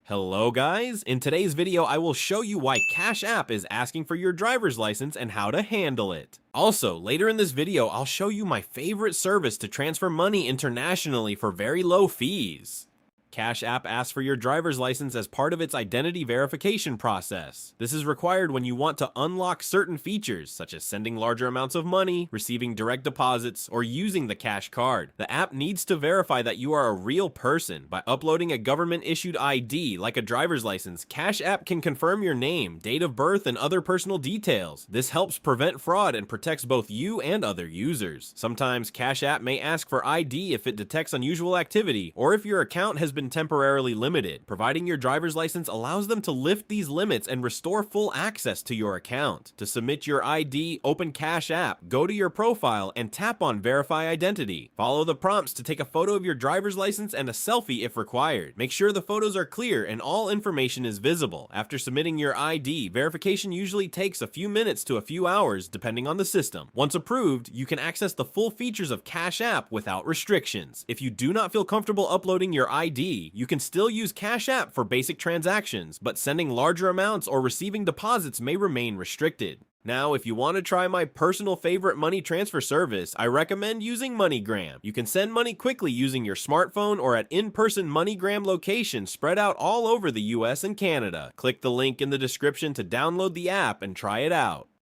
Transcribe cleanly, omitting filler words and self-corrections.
Hello guys, in today's video I will show you why Cash App is asking for your driver's license and how to handle it. Also, later in this video I'll show you my favorite service to transfer money internationally for very low fees. Cash App asks for your driver's license as part of its identity verification process. This is required when you want to unlock certain features, such as sending larger amounts of money, receiving direct deposits, or using the Cash Card. The app needs to verify that you are a real person. By uploading a government-issued ID, like a driver's license, Cash App can confirm your name, date of birth, and other personal details. This helps prevent fraud and protects both you and other users. Sometimes Cash App may ask for ID if it detects unusual activity, or if your account has been temporarily limited. Providing your driver's license allows them to lift these limits and restore full access to your account. To submit your ID, open Cash App, go to your profile, and tap on Verify Identity. Follow the prompts to take a photo of your driver's license and a selfie if required. Make sure the photos are clear and all information is visible. After submitting your ID, verification usually takes a few minutes to a few hours depending on the system. Once approved, you can access the full features of Cash App without restrictions. If you do not feel comfortable uploading your ID, you can still use Cash App for basic transactions, but sending larger amounts or receiving deposits may remain restricted. Now, if you want to try my personal favorite money transfer service, I recommend using MoneyGram. You can send money quickly using your smartphone or at in-person MoneyGram locations spread out all over the US and Canada. Click the link in the description to download the app and try it out.